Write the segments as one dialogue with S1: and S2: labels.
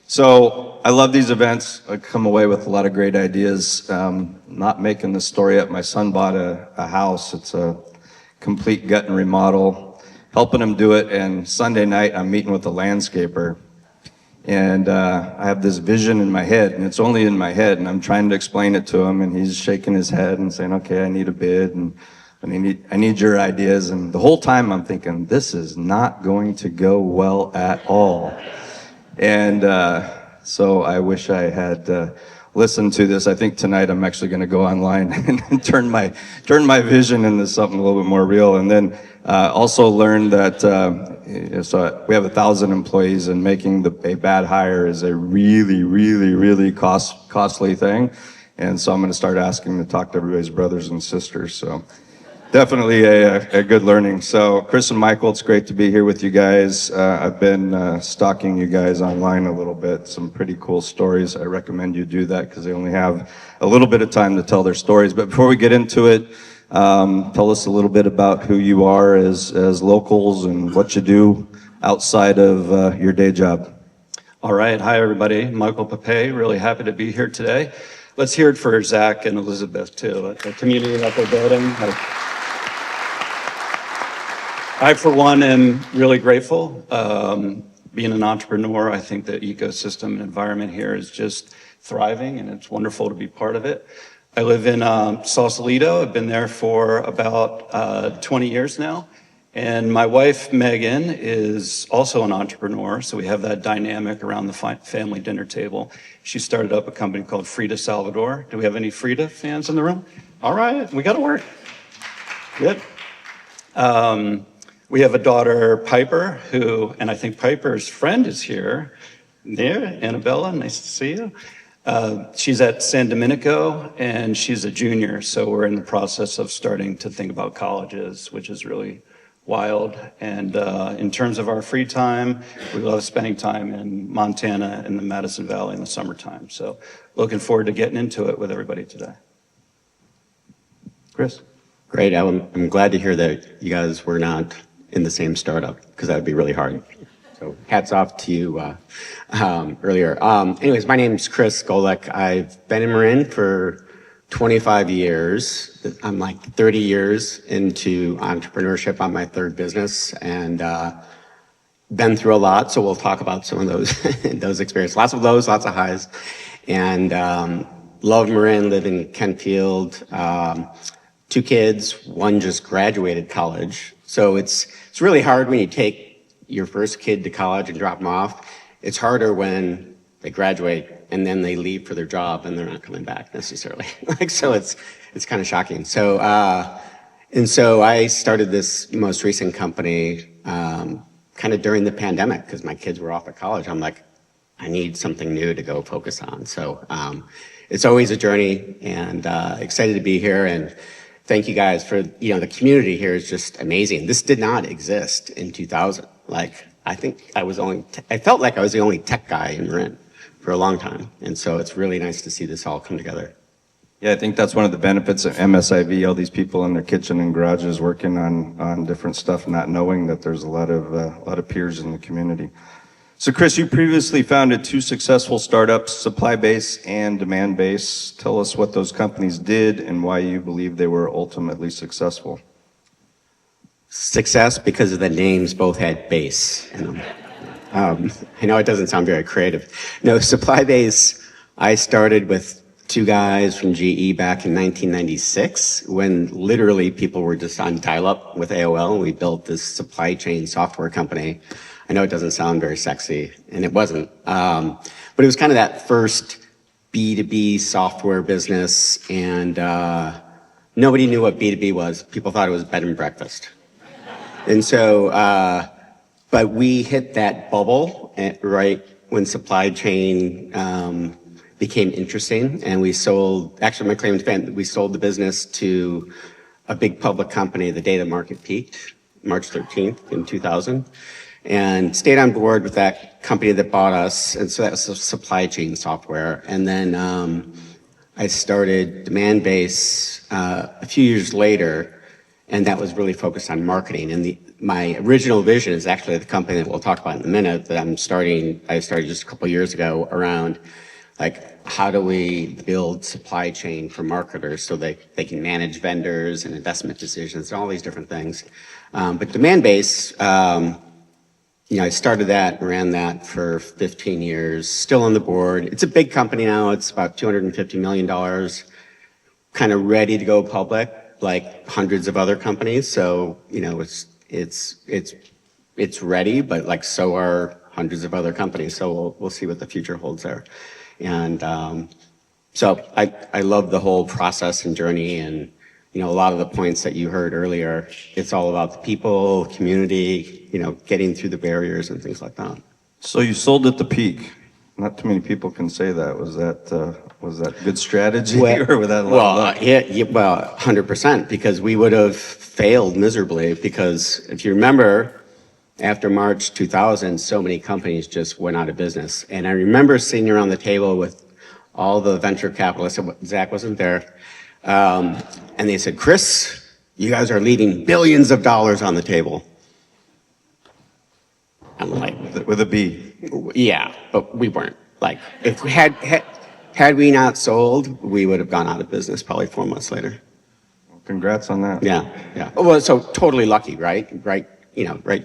S1: So I love these events. I come away with a lot of great ideas. Not making the story up. My son bought a house. It's a complete gut and remodel. Helping him do it. And Sunday night, I'm meeting with a landscaper. And I have this vision in my head, and it's only in my head. And I'm trying to explain it to him, and he's shaking his head and saying, "Okay, I need a bid, and I need your ideas." And the whole time I'm thinking, this is not going to go well at all. And so I wish I had listened to this. I think tonight I'm actually going to go online and turn my vision into something a little bit more real. And then also learn that so we have 1,000 employees, and making a bad hire is a really costly thing. And so I'm going to start asking to talk to everybody's brothers and sisters. So definitely a good learning. So Chris and Michael, it's great to be here with you guys. I've been stalking you guys online a little bit. Some pretty cool stories. I recommend you do that because they only have a little bit of time to tell their stories. But before we get into it, tell us a little bit about who you are as locals and what you do outside of your day job.
S2: All right. Hi, everybody. Michael Papay. Really happy to be here today. Let's hear it for Zach and Elizabeth, too, the community that they're building. I, for one, am really grateful. Being an entrepreneur, I think the ecosystem and environment here is just thriving, and it's wonderful to be part of it. I live in Sausalito. I've been there for about 20 years now. And my wife, Megan, is also an entrepreneur, so we have that dynamic around the family dinner table. She started up a company called Frida Salvador. Do we have any Frida fans in the room? All right, we got to work. Good. We have a daughter, Piper, and I think Piper's friend is here. There, Annabella, nice to see you. She's at San Domenico, and she's a junior, so we're in the process of starting to think about colleges, which is really wild. And in terms of our free time, we love spending time in Montana in the Madison Valley in the summertime. So looking forward to getting into it with everybody today. Chris?
S3: Great. I'm glad to hear that you guys were not in the same startup, because that would be really hard. So hats off to you earlier. Anyways, my name's Chris Golec. I've been in Marin for 25 years. I'm like 30 years into entrepreneurship on my third business, and been through a lot. So we'll talk about some of those those experiences. Lots of lows, lots of highs, and love Marin. Live in Kentfield. 2 kids. One just graduated college. So it's really hard when you take your first kid to college and drop them off. It's harder when they graduate and then they leave for their job and they're not coming back necessarily. So it's kind of shocking. So so I started this most recent company kind of during the pandemic because my kids were off at college. I'm like, I need something new to go focus on. So it's always a journey, and excited to be here. And thank you guys for, the community here is just amazing. This did not exist in 2000. I felt like I was the only tech guy in Marin for a long time. And so it's really nice to see this all come together.
S1: Yeah, I think that's one of the benefits of MSIV, all these people in their kitchen and garages working on different stuff, not knowing that there's a lot of peers in the community. So Chris, you previously founded 2 successful startups, Supply Base and Demand Base. Tell us what those companies did and why you believe they were ultimately successful.
S3: Success because of the names both had base in them. I know it doesn't sound very creative. No, Supply Base, I started with 2 guys from GE back in 1996 when literally people were just on dial-up with AOL, and we built this supply chain software company. I know it doesn't sound very sexy, and it wasn't. But it was kind of that first B2B software business, and nobody knew what B2B was. People thought it was bed and breakfast. And so, but we hit that bubble right when supply chain became interesting, and we sold, actually my claim to fame, we sold the business to a big public company the day the market peaked, March 13th in 2000. And stayed on board with that company that bought us. And so that was supply chain software. And then I started Demand Base a few years later. and that was really focused on marketing. And my original vision is actually the company that we'll talk about in a minute that I started just a couple of years ago around, like, how do we build supply chain for marketers so they can manage vendors and investment decisions and all these different things. But demand base, I started that and ran that for 15 years, still on the board. It's a big company now. It's about $250 million, kind of ready to go public, like hundreds of other companies. So, it's ready, but like so are hundreds of other companies. So we'll see what the future holds there. And so I love the whole process and journey, and a lot of the points that you heard earlier, it's all about the people, community, getting through the barriers and things like that.
S1: So you sold at the peak. Not too many people can say that. Was that good strategy, or was that a lot of luck?
S3: Well, 100%, because we would have failed miserably. Because if you remember, after March 2000, so many companies just went out of business. And I remember sitting around the table with all the venture capitalists. Zach wasn't there. And they said, "Chris, you guys are leaving billions of dollars on the table." I'm like,
S1: with a B.
S3: Yeah, but we weren't. Like, if we had we not sold, we would have gone out of business probably 4 months later.
S1: Well, congrats on that.
S3: Yeah. Well, so totally lucky, right? Right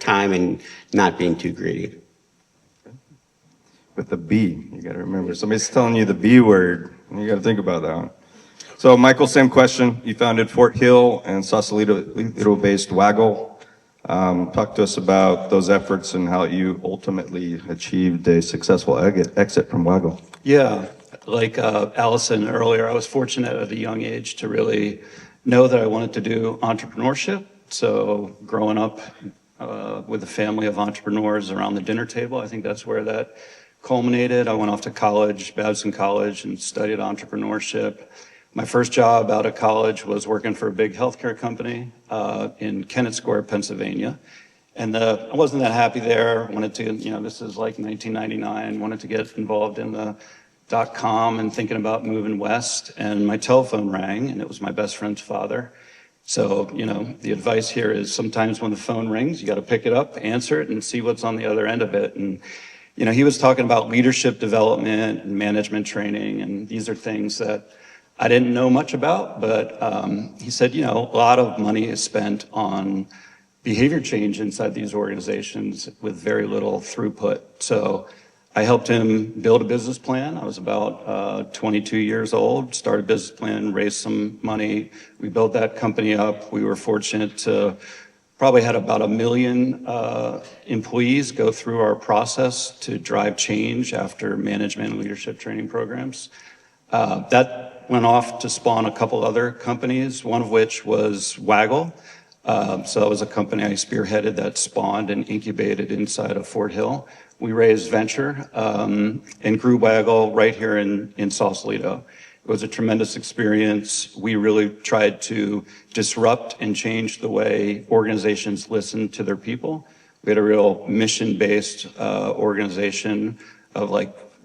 S3: time and not being too greedy.
S1: With the B, you got to remember. Somebody's telling you the B word, and you got to think about that one. So, Michael, same question. You founded Fort Hill and Sausalito-based Waggle. Talk to us about those efforts and how you ultimately achieved a successful exit from Waggle.
S2: Yeah, like Allison earlier, I was fortunate at a young age to really know that I wanted to do entrepreneurship. So growing up with a family of entrepreneurs around the dinner table, I think that's where that culminated. I went off to college, Babson College, and studied entrepreneurship. My first job out of college was working for a big healthcare company in Kennett Square, Pennsylvania. And I wasn't that happy there. Wanted to, this is like 1999, wanted to get involved in the .com and thinking about moving west. And my telephone rang, and it was my best friend's father. So, the advice here is sometimes when the phone rings, you got to pick it up, answer it, and see what's on the other end of it. And, he was talking about leadership development and management training, and these are things that I didn't know much about, but he said, a lot of money is spent on behavior change inside these organizations with very little throughput. So I helped him build a business plan. I was about 22 years old, started a business plan, raised some money. We built that company up. We were fortunate to probably had about 1 million employees go through our process to drive change after management and leadership training programs. That went off to spawn a couple other companies, one of which was Waggle. So that was a company I spearheaded that spawned and incubated inside of Fort Hill. We raised venture and grew Waggle right here in Sausalito. It was a tremendous experience. We really tried to disrupt and change the way organizations listen to their people. We had a real mission-based organization of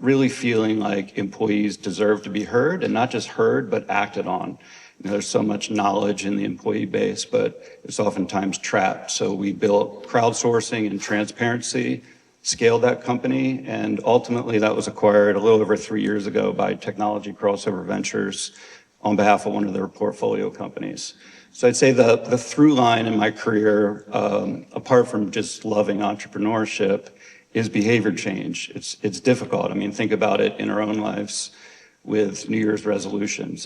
S2: really feeling like employees deserve to be heard, and not just heard, but acted on. There's so much knowledge in the employee base, but it's oftentimes trapped. So we built crowdsourcing and transparency, scaled that company, and ultimately that was acquired a little over 3 years ago by Technology Crossover Ventures on behalf of one of their portfolio companies. So I'd say the through line in my career, apart from just loving entrepreneurship, is behavior change. It's difficult. Think about it in our own lives with New Year's resolutions.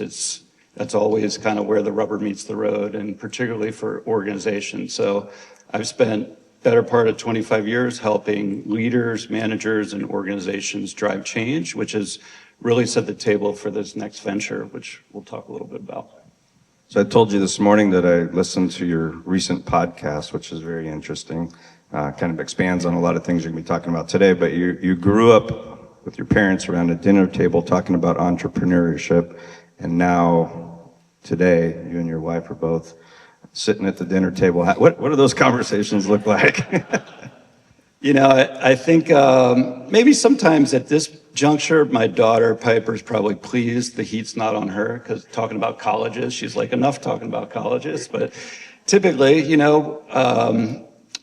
S2: That's always kind of where the rubber meets the road, and particularly for organizations. So I've spent better part of 25 years helping leaders, managers, and organizations drive change, which has really set the table for this next venture, which we'll talk a little bit about.
S1: So I told you this morning that I listened to your recent podcast, which is very interesting. Kind of expands on a lot of things you're going to be talking about today, but you grew up with your parents around a dinner table talking about entrepreneurship, and now today you and your wife are both sitting at the dinner table. What do those conversations look like?
S2: I think maybe sometimes at this juncture, my daughter Piper's probably pleased the heat's not on her, because talking about colleges, she's like, enough talking about colleges. But Typically,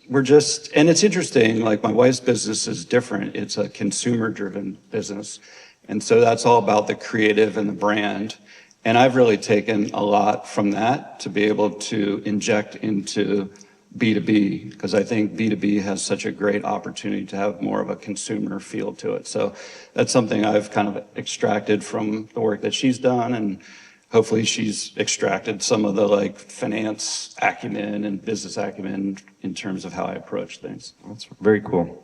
S2: we're just, and it's interesting, like my wife's business is different. It's a consumer-driven business. And so that's all about the creative and the brand. And I've really taken a lot from that to be able to inject into B2B, because I think B2B has such a great opportunity to have more of a consumer feel to it. So that's something I've kind of extracted from the work that she's done, and hopefully she's extracted some of the like finance acumen and business acumen in terms of how I approach things.
S1: That's very cool.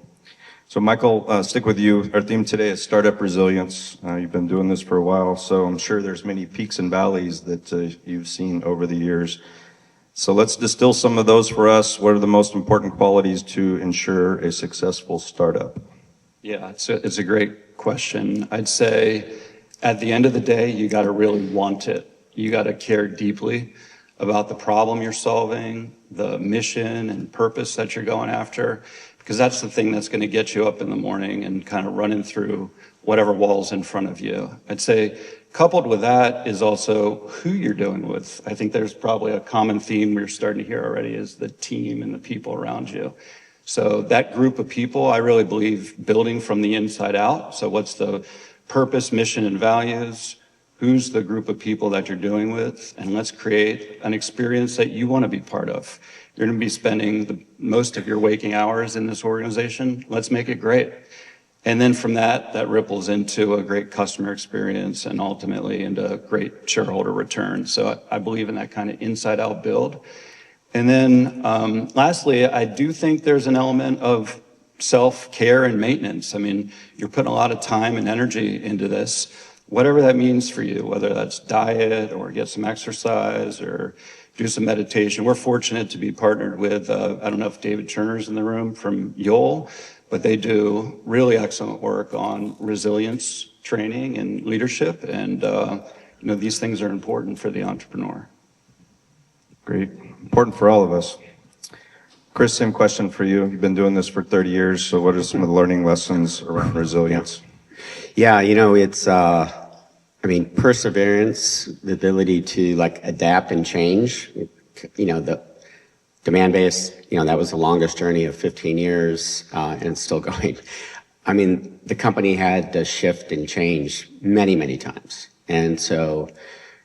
S1: So Michael, stick with you. Our theme today is startup resilience. You've been doing this for a while, so I'm sure there's many peaks and valleys that you've seen over the years. So let's distill some of those for us. What are the most important qualities to ensure a successful startup?
S2: Yeah, it's a great question. I'd say at the end of the day, you got to really want it. You got to care deeply about the problem you're solving, the mission and purpose that you're going after, because that's the thing that's going to get you up in the morning and kind of running through whatever wall's in front of you. I'd say coupled with that is also who you're doing with. I think there's probably a common theme we're starting to hear already is the team and the people around you. So that group of people, I really believe building from the inside out. So what's the purpose, mission, and values? Who's the group of people that you're doing with? And let's create an experience that you want to be part of. You're going to be spending most of your waking hours in this organization. Let's make it great. And then from that ripples into a great customer experience and ultimately into great shareholder return. So I believe in that kind of inside out build. And then lastly, I do think there's an element of self-care and maintenance. I mean, you're putting a lot of time and energy into this, whatever that means for you, whether that's diet or get some exercise or do some meditation. We're fortunate to be partnered with, I don't know if David Turner's in the room from Yole, but they do really excellent work on resilience training and leadership. And, these things are important for the entrepreneur.
S1: Great. Important for all of us. Chris, same question for you. You've been doing this for 30 years, so what are some of the learning lessons around resilience?
S3: Yeah, it's, perseverance, the ability to adapt and change. The demand-based, that was the longest journey of 15 years, and it's still going. The company had to shift and change many, many times. And so,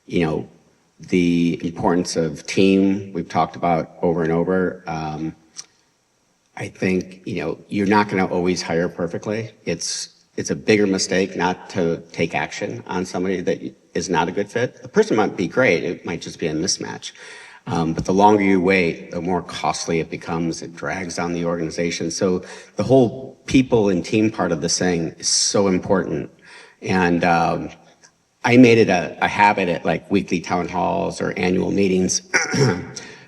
S3: the importance of team, we've talked about over and over. I think, you're not going to always hire perfectly. It's a bigger mistake not to take action on somebody that is not a good fit. The person might be great. It might just be a mismatch. But the longer you wait, the more costly it becomes. It drags down the organization. So the whole people and team part of this thing is so important. And I made it a habit at weekly town halls or annual meetings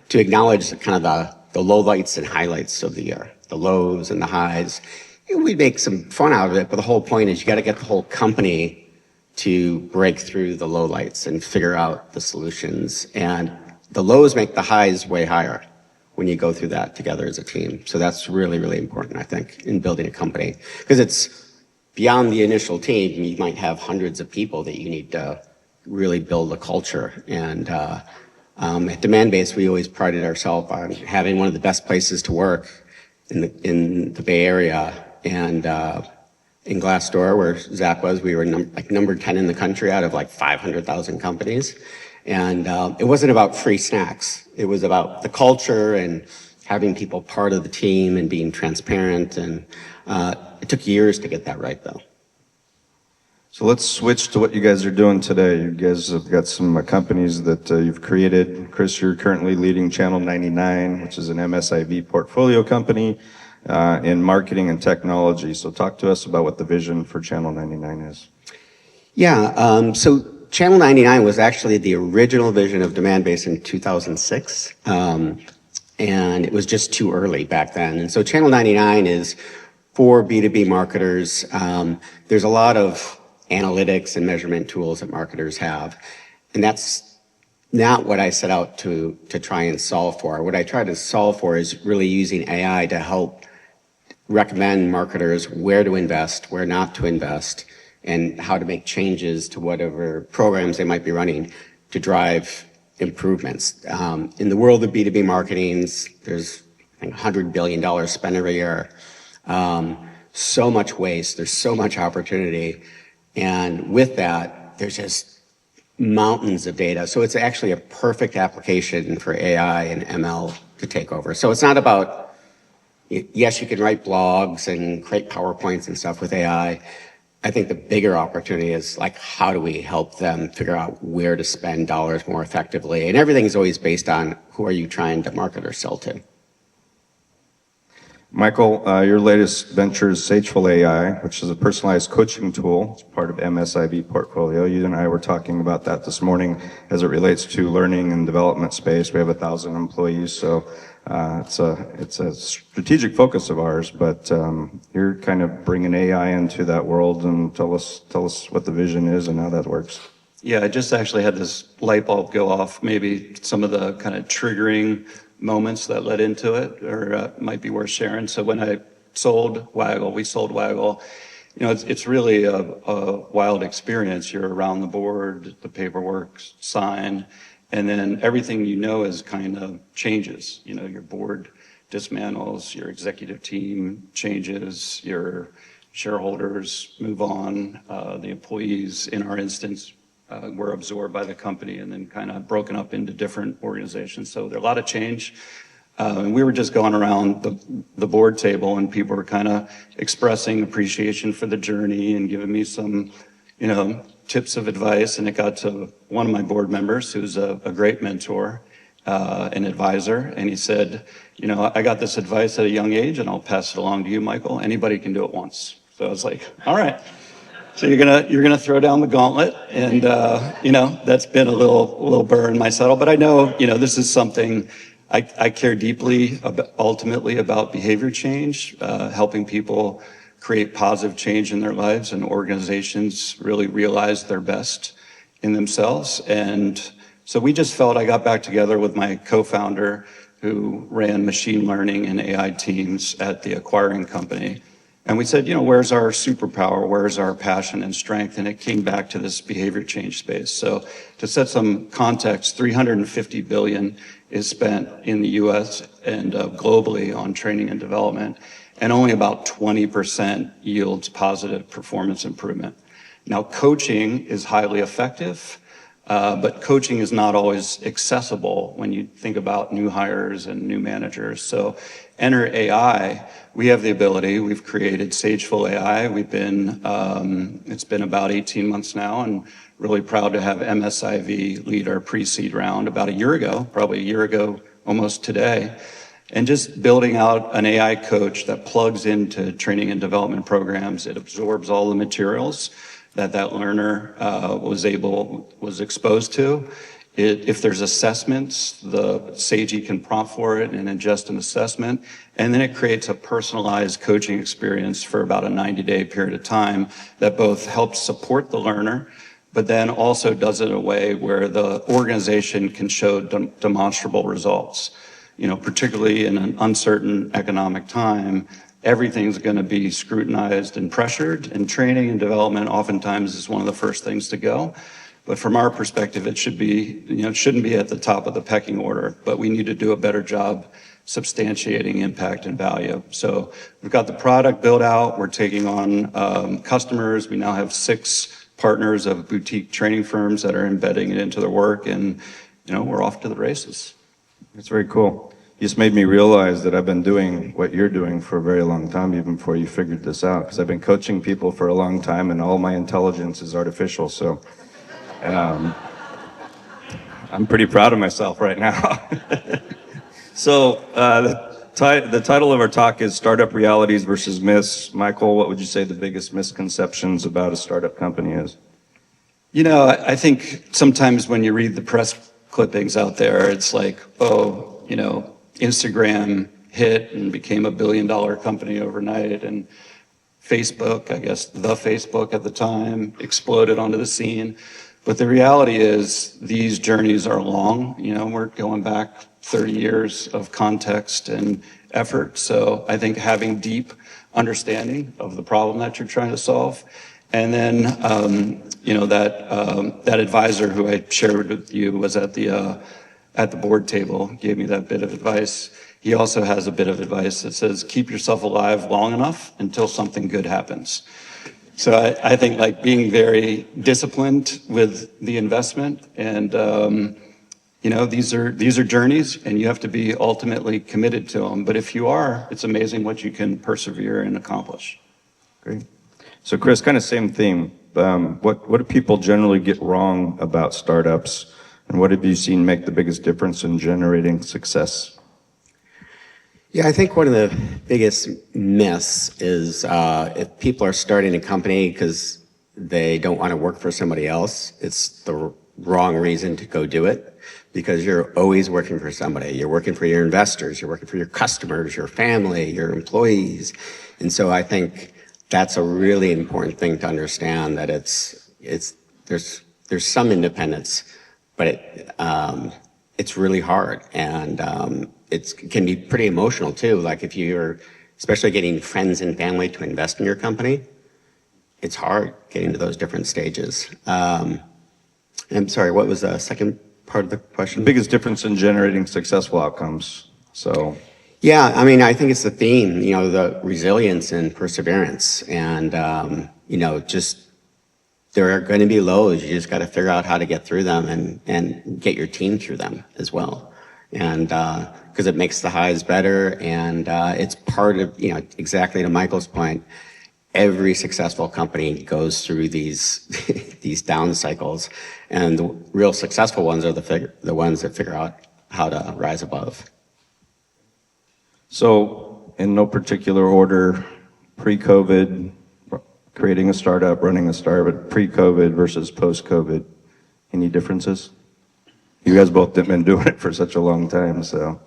S3: to acknowledge kind of the lowlights and highlights of the year, the lows and the highs. We make some fun out of it, but the whole point is you got to get the whole company to break through the lowlights and figure out the solutions. And the lows make the highs way higher when you go through that together as a team. So that's really, really important, I think, in building a company. Because it's beyond the initial team, you might have hundreds of people that you need to really build a culture. And at Demand-Based, we always prided ourselves on having one of the best places to work in the Bay Area. And in Glassdoor, where Zach was, we were number 10 in the country out of 500,000 companies. And it wasn't about free snacks. It was about the culture and having people part of the team and being transparent. And it took years to get that right, though.
S1: So let's switch to what you guys are doing today. You guys have got some companies that you've created. Chris, you're currently leading Channel 99, which is an MSIV portfolio company in marketing and technology. So talk to us about what the vision for Channel 99 is.
S3: Yeah, so Channel 99 was actually the original vision of Demand-Based in 2006. And it was just too early back then. And so Channel 99 is for B2B marketers. There's a lot of analytics and measurement tools that marketers have. And that's not what I set out to try and solve for. What I try to solve for is really using AI to help recommend marketers where to invest, where not to invest, and how to make changes to whatever programs they might be running to drive improvements. In the world of B2B marketing, there's I think $100 billion spent every year. So much waste, there's so much opportunity. And with that, there's just mountains of data. So it's actually a perfect application for AI and ML to take over. So it's not about, yes, you can write blogs and create PowerPoints and stuff with AI. I think the bigger opportunity is like, how do we help them figure out where to spend dollars more effectively? And everything is always based on who are you trying to market or sell to?
S1: Michael, your latest venture is Sageful AI, which is a personalized coaching tool. It's part of MSIV portfolio. You and I were talking about that this morning as it relates to learning and development space. We have 1,000 employees, so it's a strategic focus of ours. But you're kind of bringing AI into that world, and tell us what the vision is and how that works.
S2: Yeah, I just actually had this light bulb go off. Maybe some of the kind of triggering moments that led into it, or might be worth sharing. So when I sold Waggle, we sold Waggle, you know, it's really a wild experience. You're around the board, the paperwork, sign, and then everything you know is kind of changes. You know, your board dismantles, your executive team changes, your shareholders move on, the employees, in our instance, were absorbed by the company and then kind of broken up into different organizations. So there's a lot of change. And we were just going around the board table, and people were kind of expressing appreciation for the journey and giving me some, you know, tips of advice. And it got to one of my board members, who's a great mentor, an advisor. And he said, you know, I got this advice at a young age, and I'll pass it along to you, Michael. Anybody can do it once. So I was like, all right. So you're gonna throw down the gauntlet, and you know, that's been a little burr in my saddle. But I know, you know, this is something I care deeply about, ultimately about behavior change, helping people create positive change in their lives, and organizations really realize their best in themselves. And so we just felt, I got back together with my co-founder, who ran machine learning and AI teams at the acquiring company. And we said, you know, where's our superpower? Where's our passion and strength? And it came back to this behavior change space. So to set some context, $350 billion is spent in the US and globally on training and development, and only about 20% yields positive performance improvement. Now, coaching is highly effective, but coaching is not always accessible when you think about new hires and new managers. So enter AI. We have the ability. We've created Sageful AI. It's been about 18 months now, and really proud to have MSIV lead our pre-seed round about a year ago, probably a year ago almost today. And just building out an AI coach that plugs into training and development programs. It absorbs all the materials that learner was exposed to. If there's assessments, the Sagey can prompt for it and ingest an assessment, and then it creates a personalized coaching experience for about a 90-day period of time that both helps support the learner, but then also does it in a way where the organization can show demonstrable results. You know, particularly in an uncertain economic time, everything's going to be scrutinized and pressured, and training and development oftentimes is one of the first things to go. But from our perspective, it should be, you know, it shouldn't be at the top of the pecking order, but we need to do a better job substantiating impact and value. So we've got the product built out. We're taking on customers. We now have 6 partners of boutique training firms that are embedding it into their work, and, you know, we're off to the races.
S1: It's very cool. You just made me realize that I've been doing what you're doing for a very long time, even before you figured this out, because I've been coaching people for a long time, and all my intelligence is artificial. So I'm pretty proud of myself right now. So the title of our talk is Startup Realities versus Myths. Michael, what would you say the biggest misconceptions about a startup company is?
S2: You know, I think sometimes when you read the press clippings out there, it's like, oh, you know, Instagram hit and became $1 billion company overnight, and Facebook, I guess the Facebook at the time, exploded onto the scene. But the reality is these journeys are long. You know, we're going back 30 years of context and effort. So I think having deep understanding of the problem that you're trying to solve, And then, that advisor who I shared with you was at the board table, gave me that bit of advice. He also has a bit of advice that says, keep yourself alive long enough until something good happens. So I think like being very disciplined with the investment and, these are journeys and you have to be ultimately committed to them. But if you are, it's amazing what you can persevere and accomplish.
S1: Great. So Chris, kind of same theme. What do people generally get wrong about startups, and what have you seen make the biggest difference in generating success?
S3: Yeah, I think one of the biggest myths is if people are starting a company because they don't want to work for somebody else, it's the wrong reason to go do it, because you're always working for somebody. You're working for your investors, you're working for your customers, your family, your employees. And so I think that's a really important thing to understand, that there's some independence, but it's really hard, and it can be pretty emotional too. Like if you're especially getting friends and family to invest in your company, it's hard getting to those different stages. I'm sorry, what was the second part of the question?
S1: The biggest difference in generating successful outcomes. So.
S3: Yeah, I mean, I think it's the theme, the resilience and perseverance, and just there are going to be lows. You just got to figure out how to get through them and get your team through them as well. And because it makes the highs better, and it's part of, exactly to Michael's point, every successful company goes through these these down cycles, and the real successful ones are the ones that figure out how to rise above.
S1: So, in no particular order, pre-COVID, creating a startup, running a startup, pre-COVID versus post-COVID, any differences? You guys both have been doing it for such a long time, so.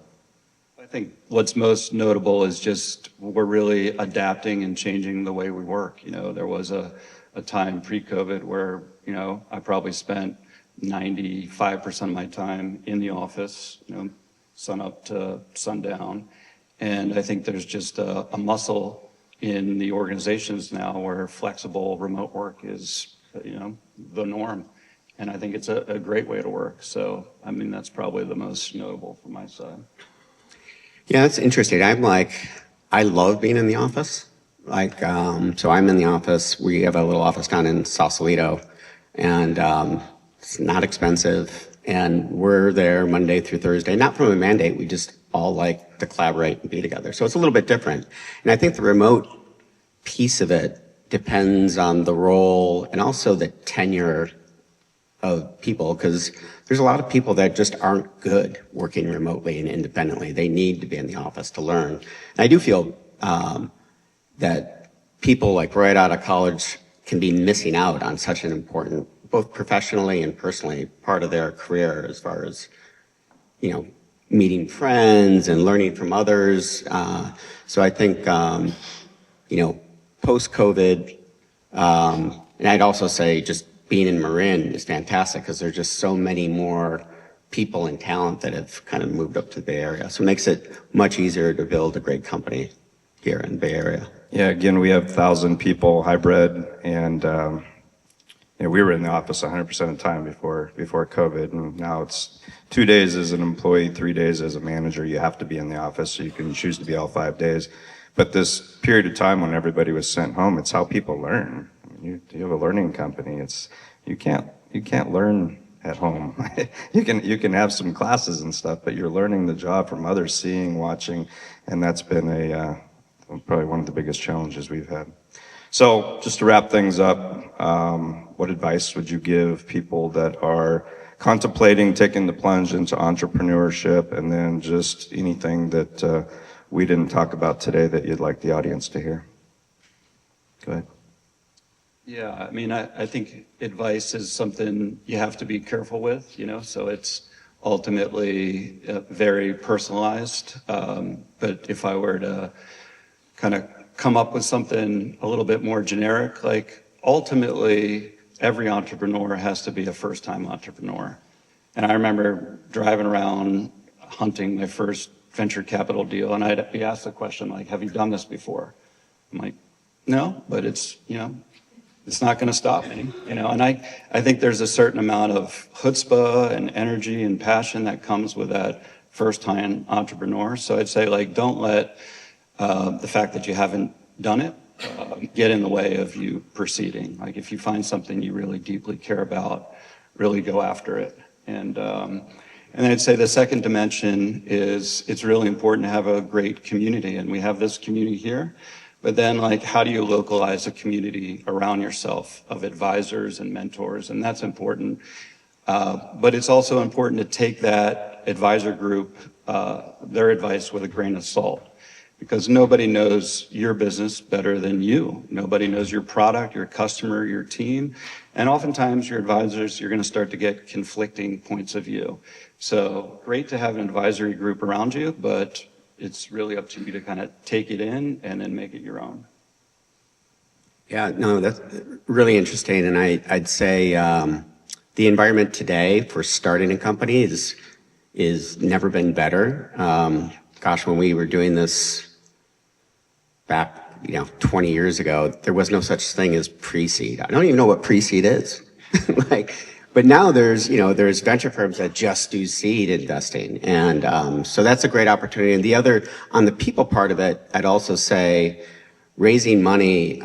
S2: I think what's most notable is just we're really adapting and changing the way we work. There was a time pre-COVID where, I probably spent 95% of my time in the office, sun up to sundown. And I think there's just a muscle in the organizations now where flexible remote work is, the norm. And I think it's a great way to work. So, that's probably the most notable from my side.
S3: Yeah, that's interesting. I love being in the office. So I'm in the office. We have a little office down in Sausalito, and it's not expensive. And we're there Monday through Thursday, not from a mandate. We just all like to collaborate and be together. So it's a little bit different. And I think the remote piece of it depends on the role and also the tenure of people, because there's a lot of people that just aren't good working remotely and independently. They need to be in the office to learn. And I do feel that people like right out of college can be missing out on such an important, both professionally and personally, part of their career as far as, meeting friends and learning from others. So I think, post-COVID, and I'd also say just being in Marin is fantastic because there's just so many more people and talent that have kind of moved up to the Bay Area. So it makes it much easier to build a great company here in the Bay Area.
S1: Yeah, again, we have 1,000 people hybrid, and we were in the office 100% of the time before COVID, and now it's 2 days as an employee, 3 days as a manager. You have to be in the office, so you can choose to be all 5 days. But this period of time when everybody was sent home, it's how people learn. You have a learning company. You can't learn at home. you can have some classes and stuff, but you're learning the job from others, seeing, watching, and that's been probably one of the biggest challenges we've had. So just to wrap things up, what advice would you give people that are contemplating taking the plunge into entrepreneurship, and then just anything that we didn't talk about today that you'd like the audience to hear? Go ahead.
S2: Yeah, I think advice is something you have to be careful with, so it's ultimately very personalized. But if I were to kind of come up with something a little bit more generic, like ultimately every entrepreneur has to be a first-time entrepreneur. And I remember driving around hunting my first venture capital deal, and I'd be asked the question, like, have you done this before? I'm like, no, but it's, it's not going to stop me, and I think there's a certain amount of chutzpah and energy and passion that comes with that first-time entrepreneur. So I'd say, like, don't let the fact that you haven't done it get in the way of you proceeding. Like, if you find something you really deeply care about, really go after it. And then I'd say the second dimension is it's really important to have a great community, and we have this community here. But then, like, how do you localize a community around yourself of advisors and mentors? And that's important. But it's also important to take that advisor group, their advice with a grain of salt, because nobody knows your business better than you. Nobody knows your product, your customer, your team. And oftentimes your advisors, you're going to start to get conflicting points of view. So great to have an advisory group around you, but it's really up to you to kind of take it in and then make it your own.
S3: Yeah, no, that's really interesting. And I'd say the environment today for starting a company is never been better. Gosh, when we were doing this back, 20 years ago, there was no such thing as pre-seed. I don't even know what pre-seed is. But now there's venture firms that just do seed investing. And so that's a great opportunity. And the other, on the people part of it, I'd also say raising money,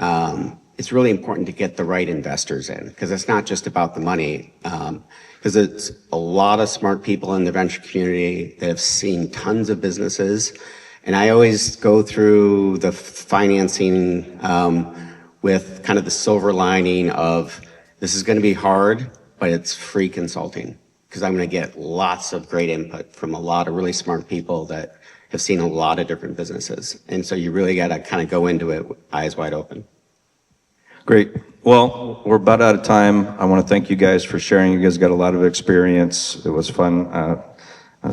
S3: it's really important to get the right investors in, because it's not just about the money. Because it's a lot of smart people in the venture community that have seen tons of businesses. And I always go through the financing with kind of the silver lining of, this is going to be hard, but it's free consulting, because I'm going to get lots of great input from a lot of really smart people that have seen a lot of different businesses. And so you really got to kind of go into it with eyes wide open.
S1: Great. Well, we're about out of time. I want to thank you guys for sharing. You guys got a lot of experience. It was fun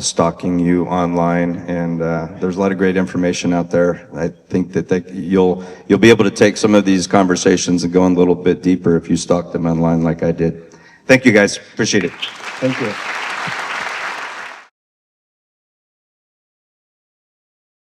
S1: stalking you online, and there's a lot of great information out there. I think that you'll be able to take some of these conversations and go in a little bit deeper if you stalk them online like I did. Thank you guys. Appreciate it.
S2: Thank you.